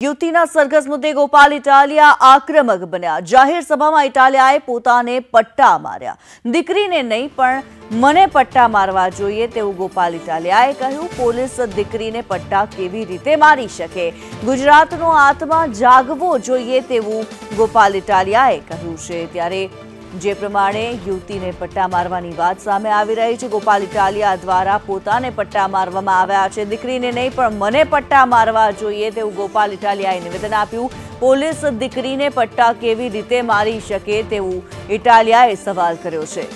યુવતીના સરઘસ મુદ્દે ગોપાલ ઇટાલિયા આક્રમક બન્યા। જાહેર સભામાં ઇટાલિયાએ પોતાને પટ્ટા માર્યા। દીકરીને નહીં પણ મને પટ્ટા મારવા જોઈએ તેવું ગોપાલ ઇટાલિયાએ કહ્યું। પોલીસ દીકરીને પટ્ટા કેવી રીતે મારી શકે? ગુજરાતનો આત્મા જાગવો જોઈએ તેવું ગોપાલ ઇટાલિયાએ કહ્યું છે। ત્યારે જે પ્રમાણે યુવતીને પટ્ટા મારવાની વાત સામે આવી રહી છે, ગોપાલ ઇટાલિયા દ્વારા પોતાને પટ્ટા મારવામાં આવ્યા છે। દીકરીને નહીં પણ મને પટ્ટા મારવા જોઈએ તેવું ગોપાલ ઇટાલિયાએ નિવેદન આપ્યું। પોલીસ દીકરીને પટ્ટા કેવી રીતે મારી શકે તેવું ઇટાલિયાએ સવાલ કર્યો છે।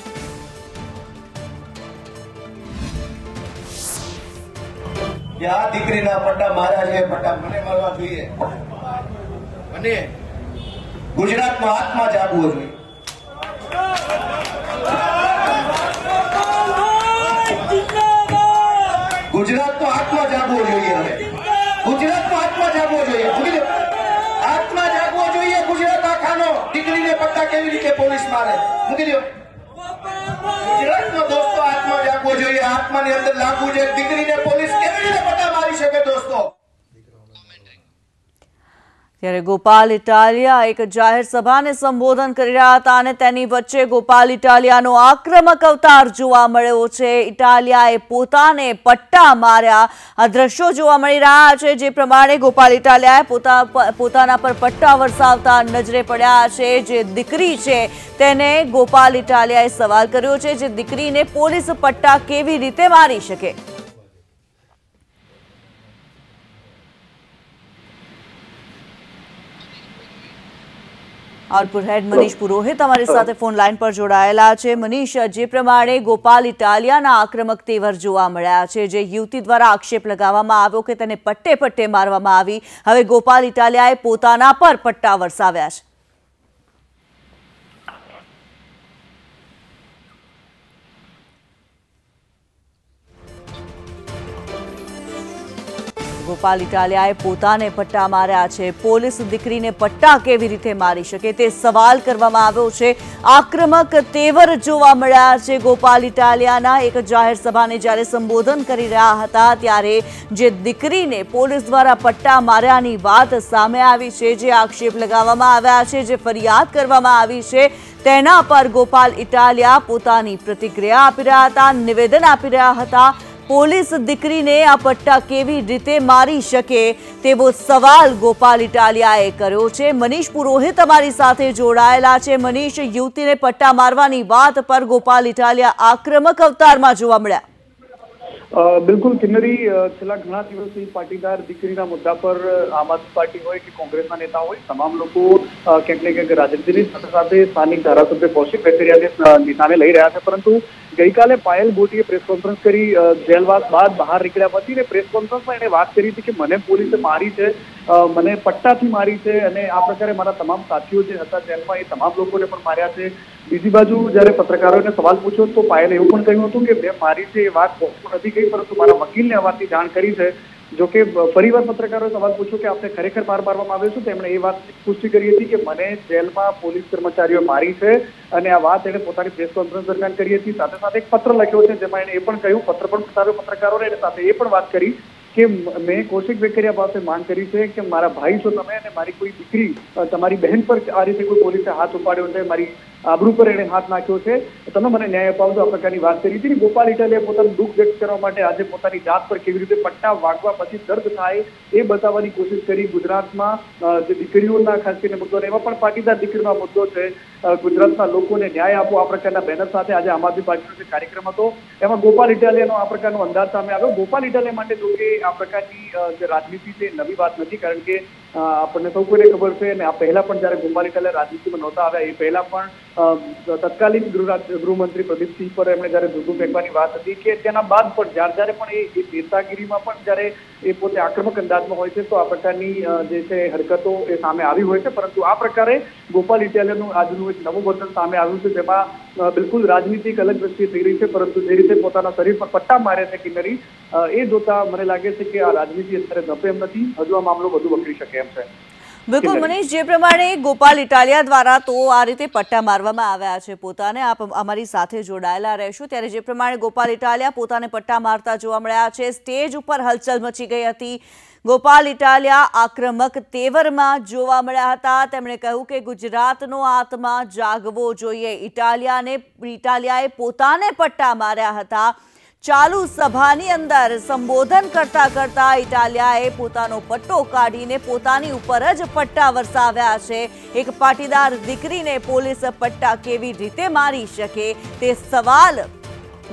દીકરીના પટ્ટા માર્યા છે, પટ્ટા મને મારવા જોઈએ। અને ગુજરાતનો આત્મા જાગવો જોઈએ। ગુજરાતનો આત્મા જાગવો જોઈએ। હવે ગુજરાતનો આત્મા જાગવો જોઈએ। આત્મા જાગવો જોઈએ ગુજરાત આખાનો। દીકરીને પટ્ટા કેવી રીતે પોલીસ મારે? મૂકી દો। ગુજરાતનો દોસ્તો આત્મા જાગવો જોઈએ। આત્માની અંદર લાગવું જોઈએ। દીકરીને પોલીસ કેવી રીતે પટ્ટા મારી શકે દોસ્તો? ત્યારે ગોપાલ ઇટાલિયા એક જાહેર સભાને સંબોધન કરી રહ્યા હતા અને તેની વચ્ચે ગોપાલ ઇટાલિયાનો આક્રમક અવતાર જોવા મળ્યો છે। ઇટાલિયાએ પોતાને પટ્ટા માર્યા। આ દ્રશ્યો જોવા મળી રહ્યા છે, જે પ્રમાણે ગોપાલ ઇટાલિયાએ પોતાના પર પટ્ટા વરસાવતા નજરે પડ્યા છે। જે દીકરી છે તેને ગોપાલ ઇટાલિયાએ સવાલ કર્યો છે, જે દીકરીને પોલીસ પટ્ટા કેવી રીતે મારી શકે? આઉટપુટ હેડ મનીષ પુરોહિત અમારી સાથે ફોન લાઈન પર જોડાયેલા છે। મનીષ, જે પ્રમાણે ગોપાલ ઇટાલિયાના આક્રમક તેવર જોવા મળ્યા છે, જે યુવતી દ્વારા આક્ષેપ લગાવવામાં આવ્યો કે તેને પટ્ટે મારવામાં આવી, હવે ગોપાલ ઇટાલિયાએ પોતાના પર પટ્ટા વરસાવ્યા છે। ગોપાલ ઇટાલિયાએ પોતાને પટ્ટા માર્યા છે। પોલીસ દીકરીને પટ્ટા કેવી રીતે મારી શકે તે સવાલ કરવામાં આવ્યો છે। આક્રમક તેવર જોવા મળ્યા છે ગોપાલ ઇટાલિયાના। એક જાહેર સભાને જ્યારે સંબોધન કરી રહ્યા હતા ત્યારે જે દીકરીને પોલીસ દ્વારા પટ્ટા માર્યાની વાત સામે આવી છે, જે આક્ષેપ લગાવવામાં આવ્યા છે, જે ફરિયાદ કરવામાં આવી છે, તેના પર ગોપાલ ઇટાલિયા પોતાની પ્રતિક્રિયા આપી રહ્યા હતા, નિવેદન આપી રહ્યા હતા। પોલીસ દીકરીને આ પટ્ટા કેવી રીતે મારી શકે તેવો સવાલ ગોપાલ ઇટાલિયાએ કર્યો છે। મનીષ પુરોહિત અમારી સાથે જોડાયેલા છે। મનીષ, યુવતીને પટ્ટા મારવાની વાત પર ગોપાલ ઇટાલિયા આક્રમક અવતારમાં જોવા મળ્યા। બિલકુલ કિન્નરી, છેલ્લા ઘણા દિવસથી પાટીદાર દીકરીના મુદ્દા પર આમ આદમી પાર્ટી હોય કે કોંગ્રેસના નેતા હોય, તમામ લોકો ક્યાંક ને ક્યાંક રાજનીતિની સાથે સ્થાનિક ધારાસભ્ય કૌશિક વેકરિયાને નિશાને લઈ રહ્યા છે। પરંતુ ગઈકાલે પાયલ ગોટીએ પ્રેસ કોન્ફરન્સ કરી જેલવાસ બાદ બહાર નીકળ્યા પછી ને પ્રેસ કોન્ફરન્સમાં એને વાત કરી હતી કે મને પોલીસે મારી છે, મને પટ્ટાથી મારી છે અને આ પ્રકારે મારા તમામ સાથીઓ જે હતા જેલમાં એ તમામ લોકોને પણ માર્યા છે। બીજી બાજુ જ્યારે પત્રકારોને સવાલ પૂછ્યો તો પાયલે એવું પણ કહ્યું હતું કે મેં મારી છે એ વાત નથી કહી, પરંતુ મારા વકીલને આ વાતની જાણ કરી છે। જોકે ફરીવાર પત્રકારોએ સવાલ પૂછ્યો કે આપને ખરેખર માર મારવામાં આવ્યો છે, તેમણે એ વાત પુષ્ટિ કરી હતી કે મને જેલમાં પોલીસ કર્મચારીઓ મારી છે અને આ વાત એને પોતાની પ્રેસ કોન્ફરન્સ દરમિયાન કરી હતી। સાથે સાથે એક પત્ર લખ્યો છે જેમાં એને એ પણ કહ્યું, પત્ર પણ બતાવ્યો પત્રકારોને, અને સાથે એ પણ વાત કરી કે મેં કૌશિક વેકરિયા પાસે માંગ કરી છે કે મારા ભાઈ છો તમે અને મારી કોઈ દીકરી, તમારી બહેન પર આ રીતે કોઈ પોલીસે હાથ ઉપાડ્યો છે, મારી આબરૂ પર એને હાથ નાખ્યો છે, તમે મને ન્યાય અપાવજો, આ પ્રકારની વાત કરી હતી। ગોપાલ ઇટાલિયાએ પોતાનું દુઃખ વ્યક્ત કરવા માટે આજે પોતાની જાત પર કેવી રીતે પટ્ટા વાગવા પછી દર્દ થાય એ બતાવવાની કોશિશ કરી। ગુજરાતમાં જે દીકરીઓના ખાસ કરીને મુદ્દો, એમાં પણ પાટીદાર દીકરીનો મુદ્દો છે, ગુજરાતના લોકોને ન્યાય આપો, આ પ્રકારના બેનર સાથે આજે આમ આદમી પાર્ટીનો જે કાર્યક્રમ હતો એમાં ગોપાલ ઇટાલિયાનો આ પ્રકારનો અંદાજ સામે આવ્યો। ગોપાલ ઇટાલિયા માટે જો કે આ પ્રકારની જે રાજનીતિ છે નવી વાત નથી, કારણ કે આપણને સૌ કોઈને ખબર છે અને આ પહેલા પણ જયારે ગોપાલ ઇટાલિયા રાજનીતિમાં નહોતા આવ્યા એ પહેલા પણ તત્કાલીન ગૃહમંત્રી પ્રદીપસિંહ પર એમણે જયારે જુદું ફેંકવાની વાત હતી કે તેના બાદ પણ જ્યારે પણ એ નેતાગીરીમાં પણ જયારે એ પોતે આક્રમક અંદાજમાં હોય છે તો આ પ્રકારની જે છે હરકતો એ સામે આવી હોય છે। પરંતુ આ પ્રકારે ગોપાલ ઇટાલિયાનું આજનું એક નવું વર્તન સામે આવ્યું છે, જેમાં બિલકુલ રાજનીતિ અલગ દ્રષ્ટિએ થઈ રહી છે, પરંતુ જે રીતે પોતાના શરીર પર પટ્ટા મારે છે કિન્નરી, એ જોતા મને લાગે છે કે આ રાજનીતિ અત્યારે નપે એમ નથી, હજુ આ મામલો વધુ વકરી શકે એમ છે। बिल्कुल मनीष, जे प्रमाणे गोपाल इटालिया द्वारा तो आ रीते पट्टा मारवामां आव्या छे पोताने, आप अमारी साथे जोडायेला रहेशो। त्यारे जे प्रमाणे गोपाल इटालिया पोताने पट्टा मारता जोवा मळ्या छे, स्टेज उपर हलचल मची गई हती। ગોપાલ ઇટાલિયા આક્રમક તેવરમાં જોવા મળ્યા હતા। તેમણે કહ્યું કે ગુજરાતનો આત્મા જાગવો જોઈએ। ઇટાલિયાએ પોતાને પટ્ટા માર્યા હતા। ચાલુ સભાની અંદર સંબોધન કરતા ઇટાલિયાએ પોતાનો પટ્ટો કાઢીને પોતાની ઉપર જ પટ્ટા વરસાવ્યા છે। એક પાટીદાર દીકરીને પોલીસ પટ્ટા કેવી રીતે મારી શકે તે સવાલ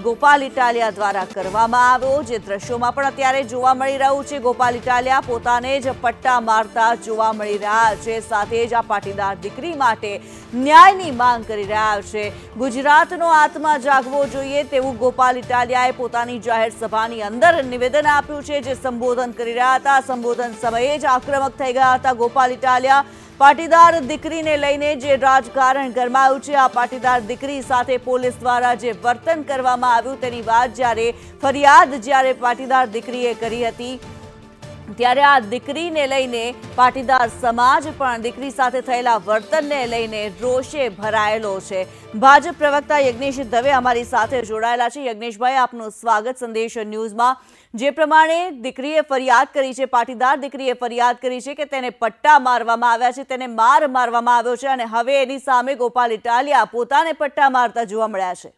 ગોપાલ ઇટાલિયા દ્વારા કરવામાં આવ્યો, જે દ્રશ્યોમાં પણ અત્યારે જોવા મળી રહ્યું છે। ગોપાલ ઇટાલિયા પોતાને જ પટ્ટા મારતા જોવા મળી રહ્યા છે। સાથે જ આ પાટીદાર દીકરી માટે ન્યાયની માંગ કરી રહ્યા છે। ગુજરાતનો આત્મા જાગવો જોઈએ તેવું ગોપાલ ઇટાલિયાએ પોતાની જાહેર સભાની અંદર નિવેદન આપ્યું છે, જે સંબોધન કરી રહ્યા હતા। સંબોધન સમયે જ આક્રમક થઈ ગયા હતા ગોપાલ ઇટાલિયા। પાટીદાર દીકરીને લઈને જે રાજકારણ ગરમાયું છે, આ પાટીદાર દીકરી સાથે પોલીસ દ્વારા જે વર્તન કરવામાં આવ્યું તેની વાત જ્યારે પાટીદાર દીકરીએ કરી હતી, ત્યારે આ દીકરીને લઈને પાટીદાર સમાજ પણ દીકરી સાથે થયેલા વર્તનને લઈને રોષે ભરાયેલો છે। ભાજપ પ્રવક્તા યજ્ઞેશ દવે અમારી સાથે જોડાયેલા છે। યજ્ઞેશભાઈ, આપનું સ્વાગત સંદેશ ન્યૂઝમાં। જે પ્રમાણે દીકરીએ ફરિયાદ કરી છે, પાટીદાર દીકરીએ ફરિયાદ કરી છે કે તેને પટ્ટા મારવામાં આવ્યા છે, તેને માર મારવામાં આવ્યો છે, અને હવે એની સામે ગોપાલ ઇટાલિયા પોતાને પટ્ટા મારતા જોવા મળ્યા છે।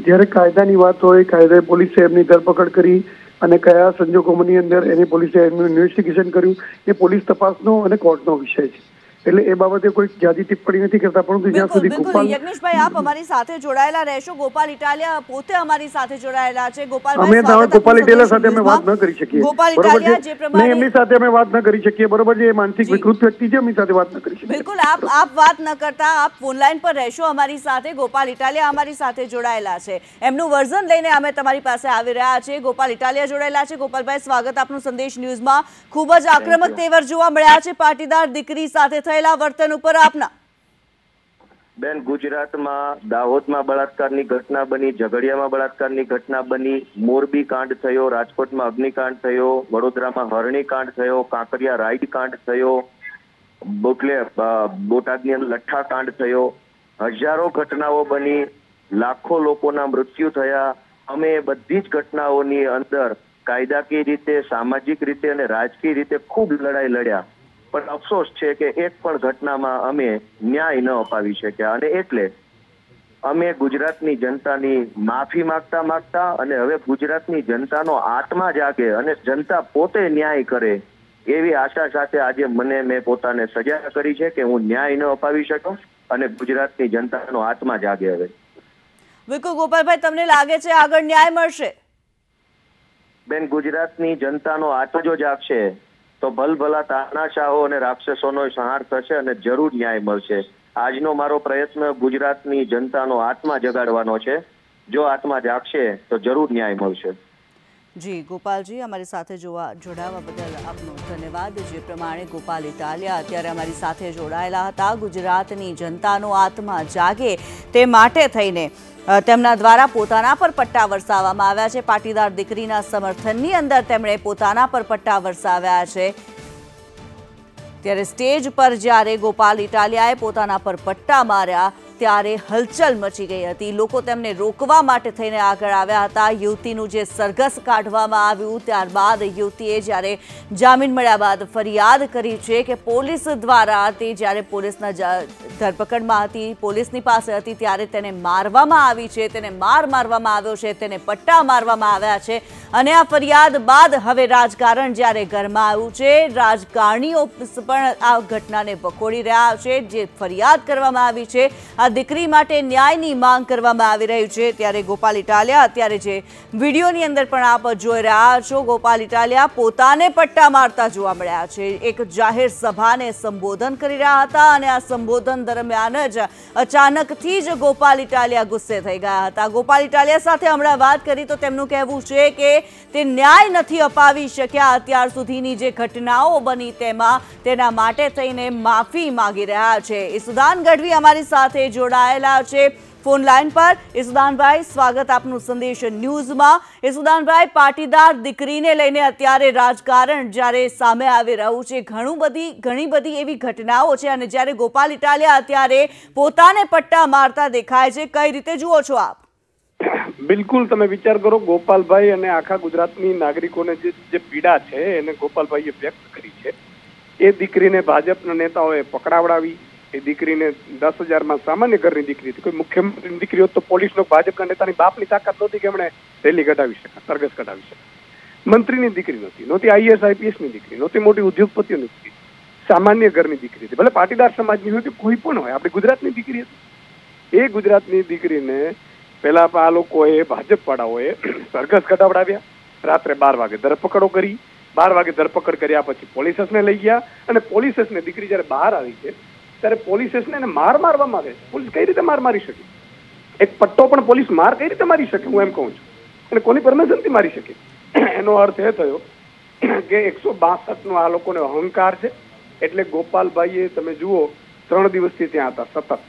જ્યારે કાયદાની વાત હોય, કાયદાએ પોલીસે એમની ધરપકડ કરી અને કયા સંજોગોની અંદર એની પોલીસે એમનું ઇન્વેસ્ટિગેશન કર્યું એ પોલીસ તપાસનો અને કોર્ટનો વિષય છે, એટલે એ બાબતે કોઈ જાજી ટિપ્પણી નથી કરતા। પરંતુ જ્યાં સુધી ગોપાલ યજ્ઞેશભાઈ આપ અમારી સાથે જોડાયેલા રહેશો। ગોપાલ ઇટાલિયા પોતે અમારી સાથે જોડાયેલા છે। ગોપાલ ઇટાલિયા સાથે અમે વાત ન કરી શકીએ, ગોપાલ ઇટાલિયા જે પ્રમાણે એમની સાથે અમે વાત ન કરી શકીએ, બરોબર છે? એ માનસિક વિકૃત વ્યક્તિ છે, એમની સાથે વાત ન કરી શકીએ। બિલકુલ, આપ વાત ન કરતા, આપ ફોનલાઈન પર રહેશો અમારી સાથે। ગોપાલ ઇટાલિયા અમારી સાથે જોડાયેલા છે, એમનું વર્ઝન લઈને અમે તમારી પાસે આવી રહ્યા છીએ। ગોપાલ ઇટાલિયા જોડાયેલા છે। ગોપાલભાઈ, સ્વાગત આપનું સંદેશ ન્યૂઝમાં। ખૂબ જ આક્રમક તેવર જોવા મળ્યા છે પાટીદાર દીકરી સાથે થયેલા વર્તન ઉપર આપના। બેન, ગુજરાતમાં દાહોદમાં બળાત્કારની ઘટના બની, ઝઘડિયામાં બળાત્કારની ઘટના બની, મોરબી કાંડ થયો, રાજકોટમાં અગ્નિકાંડ થયો, વડોદરામાં હરણી કાંડ થયો, કાંકરિયા રાઈડ કાંડ થયો, બોટાદની અંદર લઠ્ઠા કાંડ થયો, હજારો ઘટનાઓ બની, લાખો લોકોના મૃત્યુ થયા। અમે બધી જ ઘટનાઓની અંદર કાયદાકીય રીતે, સામાજિક રીતે અને રાજકીય રીતે ખૂબ લડાઈ લડ્યા, પણ અફસોસ છે કે એક પણ ઘટનામાં અમે ન્યાય ન અપાવી શક્યા। અને એટલે અમે ગુજરાતની જનતાની માફી માંગતા અને હવે ગુજરાતની જનતાનો આત્મા જાગે અને જનતા પોતે ન્યાય કરે એવી આશા સાથે આજે મેં પોતાને સજા કરી છે કે હું ન્યાય ન અપાવી શક્યો અને ગુજરાતની જનતાનો આત્મા જાગે। હવે બિલકુલ ગોપાલભાઈ, તમને લાગે છે આગળ ન્યાય મળશે? બેન, ગુજરાતની જનતાનો આત્મા જો જાગશે તો ભલભલા તાનાશાહો અને રાક્ષસોનો સંહાર થશે અને જરૂર ન્યાય મળશે। આજનો મારો પ્રયત્ન ગુજરાતની જનતાનો આત્મા જગાડવાનો છે। જો આત્મા જાગશે તો જરૂર ન્યાય મળશે। જી ગોપાલજી, અમારી સાથે જોડાવા બદલ આપનો ધન્યવાદ। જે પ્રમાણે ગોપાલ ઇટાલિયા અત્યારે અમારી સાથે જોડાયેલા હતા। ગુજરાતની જનતાનો આત્મા જાગે તે માટે થઈને તેમના દ્વારા પોતાના પર પટ્ટા વરસાવવામાં આવ્યા છે। પાટીદાર દીકરીના સમર્થનની અંદર તેમણે પોતાના પર પટ્ટા વરસાવ્યા છે। ત્યારે સ્ટેજ પર જ્યારે ગોપાલ ઇટાલિયાએ પોતાના પર પટ્ટા માર્યા ત્યારે હલચલ મચી ગઈ હતી। લોકો તેમને રોકવા માટે થઈને આગળ આવ્યા હતા। યુવતીનું જે સરઘસ કાઢવામાં આવ્યું, ત્યારબાદ યુવતીએ જ્યારે જામીન મળ્યા બાદ ફરિયાદ કરી છે કે પોલીસ દ્વારા તે જ્યારે પોલીસના ધરપકડમાં હતી, પોલીસની પાસે હતી, ત્યારે તેને મારવામાં આવી છે, તેને મારવામાં આવ્યો છે, તેને પટ્ટા મારવામાં આવ્યા છે। અને આ ફરિયાદ બાદ હવે રાજકારણ જ્યારે ગરમાયું છે, રાજકારણીઓ પણ આ ઘટનાને વખોડી રહ્યા છે। જે ફરિયાદ કરવામાં આવી છે, આ દીકરી માટે ન્યાયની માંગ કરવામાં આવી રહી છે। ત્યારે ગોપાલ ઇટાલિયા અત્યારે જે વિડીયોની અંદર પણ આપ જોઈ રહ્યા છો, ગોપાલ ઇટાલિયા પોતાને પટ્ટા મારતા જોવા મળ્યા છે। એક જાહેર સભાને સંબોધન કરી રહ્યા હતા અને આ સંબોધન દરમિયાન જ અચાનકથી જ ગોપાલ ઇટાલિયા ગુસ્સે થઈ ગયા હતા। ગોપાલ ઇટાલિયા સાથે હમણાં વાત કરી તો તેમનું કહેવું છે કે તે ન્યાય નથી અપાવી શક્યા અત્યાર સુધીની જે ઘટનાઓ બની તેમાં, તેના માટે થઈને માફી માંગી રહ્યા છે। ઈસુદાન ગઢવી અમારી સાથે જોડાયેલા છે ફોન લાઈન પર। ઈસુદાનભાઈ, સ્વાગત આપનું સંદેશ ન્યૂઝમાં। ઈસુદાનભાઈ, પાટીદાર દીકરીને લઈને અત્યારે રાજકારણ જ્યારે સામે આવી રહ્યું છે, ઘણી બધી એવી ઘટનાઓ છે અને જ્યારે ગોપાલ ઇટાલિયા અત્યારે પોતાને પટ્ટા મારતા દેખાય છે, કઈ રીતે જુઓ છો આપ? બિલકુલ તમે વિચાર કરો, ગોપાલભાઈ અને આખા ગુજરાતની નાગરિકોને જે પીડા છે એને ગોપાલભાઈએ વ્યક્ત કરી છે. એ દીકરીને ભાજપના નેતાઓએ પકડાવડાવી. એ દીકરીને 10,000માં સામાન્ય ઘરની દીકરી હતી. કોઈ મુખ્યમંત્રીની દીકરી હોત તો પોલીસનો ભાજપના નેતાની બાપની તાકાત નહોતી કે એમણે રેલી કઢાવી શકે, સરઘસ કઢાવી શકે. મંત્રીની દીકરી નહોતી IAS IPS ની દીકરી નહોતી, મોટી ઉદ્યોગપતિઓની દીકરી, સામાન્ય ઘરની દીકરી હતી. ભલે પાટીદાર સમાજની હોય કે કોઈ પણ હોય, આપણી ગુજરાતની દીકરી હતી. એ ગુજરાતની દીકરીને પેલા આ લોકોએ ભાજપ વાળાઓએ સરઘસ કઢાવડાવ્યા. રાત્રે 12 વાગે ધરપકડો કરી. 12 વાગે ધરપકડ કર્યા પછી પોલીસને લઈ ગયા અને પોલીસને દીકરી જયારે બહાર આવી છે ત્યારે પોલીસને એને મારવામાં આવે. પોલીસ કઈ રીતે મારી શકે? એક પટ્ટો પણ પોલીસ માર કઈ રીતે મારી શકે? હું એમ કહું છું. અને કોની પરમિશનથી મારી શકે? એનો અર્થ એ થયો કે 162 નો આ લોકોને અહંકાર છે. એટલે ગોપાલભાઈએ તમે જુઓ 3 દિવસથી ત્યાં હતા, સતત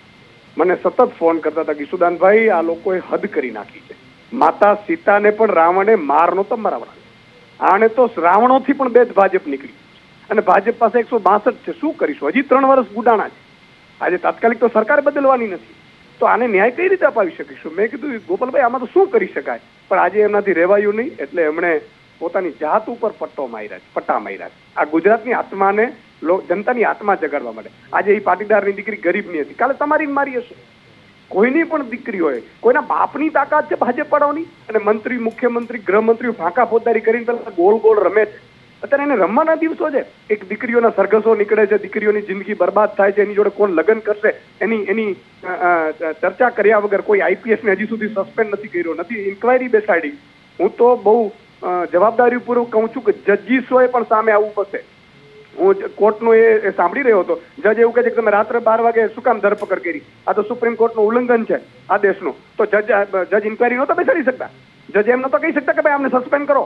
મને સતત ફોન કરતા હતા કે ઈશુદાનભાઈ આ લોકોએ હદ કરી નાખી છે. માતા સીતાને પણ રાવણે માર નહોતો મરાવડા. આને તો રાવણોથી પણ બે ભાજપ નીકળી અને ભાજપ પાસે 162 છે. શું કરીશું? હજી 3 વર્ષ ગુડાણા છે. આજે તાત્કાલિક તો સરકાર બદલવાની નથી, તો આને ન્યાય કઈ રીતે અપાવી શકીશું? મેં કીધું ગોપાલભાઈ આમાં તો શું કરી શકાય, પણ આજે એમનાથી રહેવાયું નહીં. એટલે એમણે પોતાની જાત ઉપર પટ્ટા માર્યા. આ ગુજરાતની આત્માને, જનતાની આત્મા જગાડવા માટે. આજે એ પાટીદારની દીકરી ગરીબની હતી, કાલે તમારી મારી હશે. કોઈની પણ દીકરી હોય, કોઈના બાપની તાકાત છે ભાજપ વાળાઓની. અને મંત્રી, મુખ્યમંત્રી, ગૃહમંત્રી ફાંકા ફોજદારી કરીને પેલા ગોળ ગોળ રમે છે. અત્યારે એને રમવાના દિવસો છે. એક દીકરીઓના સરઘસો નીકળે છે, દીકરીઓની જિંદગી બરબાદ થાય છે. એની જોડે કોણ લગ્ન કરશે એની ચર્ચા કર્યા વગર કોઈ IPS ને હજી સુધી સસ્પેન્ડ નથી કર્યો, નથી ઇન્કવાયરી બેસાડી. હું તો બહુ જવાબદારીપૂર્વક કહું છું કે જજીસોએ પણ સામે આવવું પડશે. હું કોર્ટનું એ સાંભળી રહ્યો હતો. જજ એવું કહે છે કે તમે રાત્રે 12 વાગે શું કામ ધરપકડ કરી? આ તો સુપ્રીમ કોર્ટનું ઉલ્લંઘન છે આદેશનું. તો જજ ઇન્કવાયરી નહોતા બેસાડી શકતા? જજ એમ નહોતા કહી શકતા કે ભાઈ અમને સસ્પેન્ડ કરો,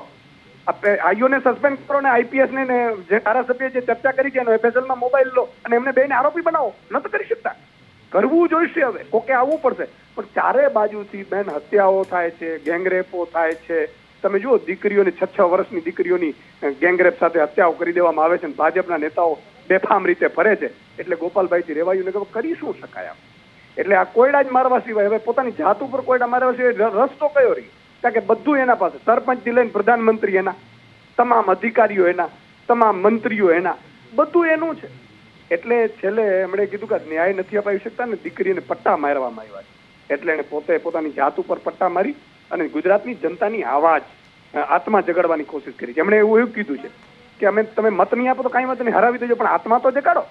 આઈઓને સસ્પેન્ડ કરો ને IPS ને જે ધારાસભ્ય જે ચર્ચા કરી છે એનો FSLમાં મોબાઈલ લો અને એમને બેને આરોપી બનાવો? નહોતું કરી શકતા. કરવું જોઈશે. હવે કોકે આવવું પડશે. પણ ચારે બાજુથી બેન હત્યાઓ થાય છે, ગેંગરેપો થાય છે. તમે જુઓ દીકરીઓની 6 વર્ષની દીકરીઓની ગેંગરેપ સાથે હત્યાઓ કરી દેવામાં આવે છે અને ભાજપના નેતાઓ બેફામ રીતે ફરે છે. એટલે ગોપાલભાઈથી રેવાયું ને કરી શું શકાય આમ? એટલે આ કોયડા જ મારવા સિવાય હવે પોતાની જાત ઉપર કોયડા મારવા સિવાય રસ્તો કયો રહી? કારણ કે બધું એના પાસે, સરપંચથી લઈને પ્રધાનમંત્રી એના, તમામ અધિકારીઓ એના, તમામ મંત્રીઓ એના, બધું એનું છે. એટલે છેલ્લે એમણે કીધું કે ન્યાય નથી અપાવી શકતા ને દીકરીને પટ્ટા મારવામાં આવ્યા છે. એટલે એને પોતાની જાત ઉપર પટ્ટા મારી અને ગુજરાતની જનતાની આવાજ, આત્મા જગાડવાની કોશિશ કરી છે. એમણે એવું કીધું છે કે તમે મત નહીં આપો તો કાંઈ વાત નહીં, હરાવી દેજો, પણ આત્મા તો જગાડો.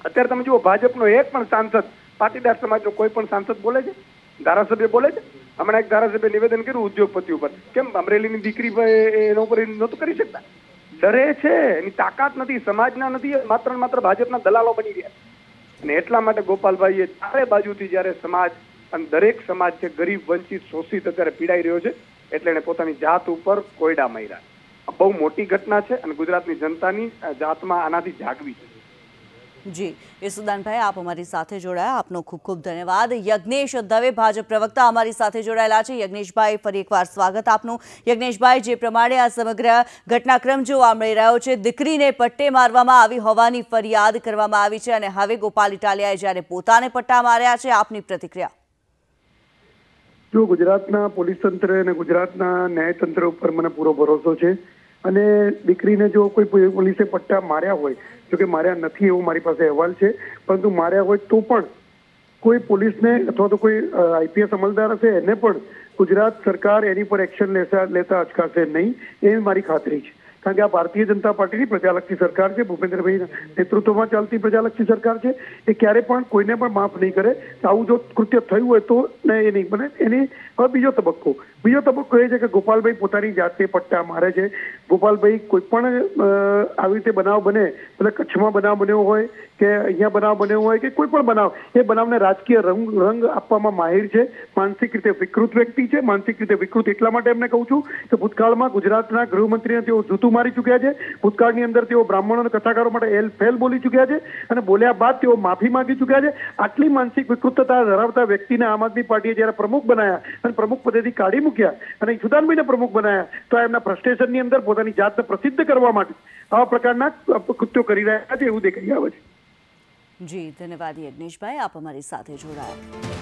અત્યારે તમે જુઓ ભાજપનો એક પણ સાંસદ, પાટીદાર સમાજનો કોઈ પણ સાંસદ બોલે છે? ધારાસભ્ય બોલે છે? હમણાં એક ધારાસભ્ય નિવેદન કર્યું ઉદ્યોગપતિ ઉપર. કેમ અમરેલીની દીકરી એના ઉપર નહોતું કરી શકતા? ડરે છે, એની તાકાત નથી, સમાજના નથી, માત્ર ને માત્ર ભાજપના દલાલો બની રહ્યા. અને એટલા માટે ગોપાલભાઈએ ચારે બાજુથી જયારે સમાજ અને દરેક સમાજ છે ગરીબ, વંચિત, શોષિત અત્યારે પીડાઈ રહ્યો છે, એટલે એને પોતાની જાત ઉપર કોયડા માર્યા. બહુ મોટી ઘટના છે અને ગુજરાતની જનતાની જાતમાં આનાથી જાગવી છે. જી ઈશુદાનભાઈ, આપ અમારી સાથે જોડાયા, આપનો ખૂબ ખૂબ ધન્યવાદ. યજ્ઞેશ દવે, ભાજપ પ્રવક્તા, અમારી સાથે જોડાયેલા છે. યજ્ઞેશભાઈ, ફરી એકવાર સ્વાગત આપનું. યજ્ઞેશભાઈ, જે પ્રમાણે આ સમગ્ર ઘટનાક્રમ જોવા મળી રહ્યો છે, દીકરીને પટ્ટે મારવામાં આવી હોવાની ફરિયાદ કરવામાં આવી છે અને હવે ગોપાલ ઇટાલિયાએ જ્યારે પોતાને પટ્ટા માર્યા છે, આપની પ્રતિક્રિયા? જો ગુજરાતના પોલીસ તંત્ર અને ગુજરાતના ન્યાયતંત્ર ઉપર મને પૂરો ભરોસો છે. અને દીકરીને જો કોઈ પોલીસે પટ્ટા માર્યા હોય, જો કે માર્યા નથી એવો મારી પાસે અહેવાલ છે, પરંતુ માર્યા હોય તો પણ કોઈ પોલીસને અથવા તો કોઈ IPS અમલદાર હશે એને પણ ગુજરાત સરકાર એની પર એક્શન લેતા અચકાશે નહીં, એવી મારી ખાતરી છે. કારણ કે આ ભારતીય જનતા પાર્ટીની પ્રજાલક્ષી સરકાર છે, ભૂપેન્દ્રભાઈ નેતૃત્વમાં ચાલતી પ્રજાલક્ષી સરકાર છે. એ ક્યારે પણ કોઈને પણ માફ નહીં કરે. આવું જો કૃત્ય થયું હોય તો એ નહીં બને. એની હવે બીજો તબક્કો એ છે કે ગોપાલભાઈ પોતાની જાતે પટ્ટા મારે છે. ગોપાલભાઈ કોઈ પણ આવી રીતે બનાવ બને, એટલે કચ્છમાં બનાવ બન્યો હોય કે અહીંયા બનાવ બન્યો હોય કે કોઈ પણ બનાવ, એ બનાવને રાજકીય રંગ આપવામાં માહિર છે. માનસિક રીતે વિકૃત વ્યક્તિ છે. માનસિક રીતે વિકૃત એટલા માટે એમને કહું છું કે ભૂતકાળમાં ગુજરાતના ગૃહમંત્રીને તેઓ જૂતું મારી ચૂક્યા છે. ભૂતકાળની અંદર તેઓ બ્રાહ્મણો અને કથાકારો માટે એલ-ફેલ બોલી ચૂક્યા છે અને બોલ્યા બાદ તેઓ માફી માંગી ચૂક્યા છે. આટલી માનસિક વિકૃતતા ધરાવતા વ્યક્તિને આમ આદમી પાર્ટીએ જયારે પ્રમુખ બનાયા અને પ્રમુખ પદેથી કાઢી મૂક્યા અને ઈશુદાનભાઈને પ્રમુખ બનાયા, તો એમના ફ્રસ્ટ્રેશનની અંદર પોતાની જાતને પ્રસિદ્ધ કરવા માટે આવા પ્રકારના કૃત્યો કરી રહ્યા છે એવું દેખાઈ આવે છે. જી ધન્યવાદ યજ્ઞેશભાઈ, આપ અમારી સાથે જોડાયા.